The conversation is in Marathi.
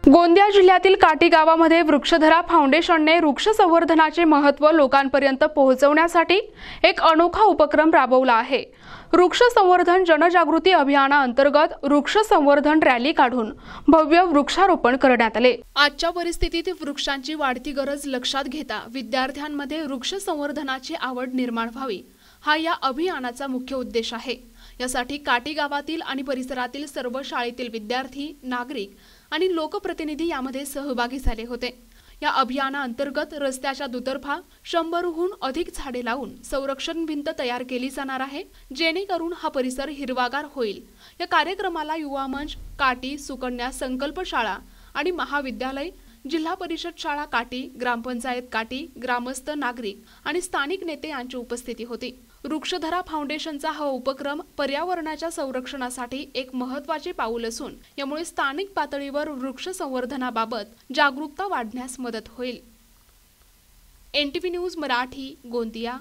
गोंदिया जिल्ह्यातील काटी गावामध्ये वृक्षधरा फाउंडेशनने वृक्ष संवर्धनाचे महत्त्व लोकांपर्यंत पोहोचवण्यासाठी एक अनोखा उपक्रम राबवला आहे। वृक्ष संवर्धन जनजागृती अभियानाअंतर्गत वृक्ष संवर्धन रॅली काढून भव्य वृक्षारोपण करण्यात आले। आजच्या परिस्थितीत वृक्षांची वाढती गरज लक्षात घेता विद्यार्थ्यांमध्ये वृक्ष संवर्धनाची आवड निर्माण व्हावी हा या अभियानाचा मुख्य उद्देश आहे। यासाठी काटी गावातील आणि परिसरातील सर्व शाळेतील विद्यार्थी, नागरिक आणि लोकप्रतिनिधी यामध्ये सहभागी झाले होते। या अभियानाअंतर्गत रस्त्याच्या दुतर्फा 100हून अधिक झाडे लावून संरक्षण भिंत तयार केली जाणार आहे, जेणेकरून हा परिसर हिरवागार होईल। या कार्यक्रमाला युवा मंच, काटी, सुकन्या संकल्प शाळा आणि महाविद्यालय, जिल्हा परिषद शाळा काटी, ग्रामपंचायत काटी, ग्रामस्थ, नागरिक आणि स्थानिक नेते यांची उपस्थिती होती। वृक्षधरा फाउंडेशनचा हा उपक्रम पर्यावरणाच्या संरक्षणासाठी एक महत्त्वाचे पाऊल असून यामुळे स्थानिक पातळीवर वृक्ष संवर्धनाबाबत जागरूकता वाढण्यास मदत होईल। NTV news Marathi, Gondia.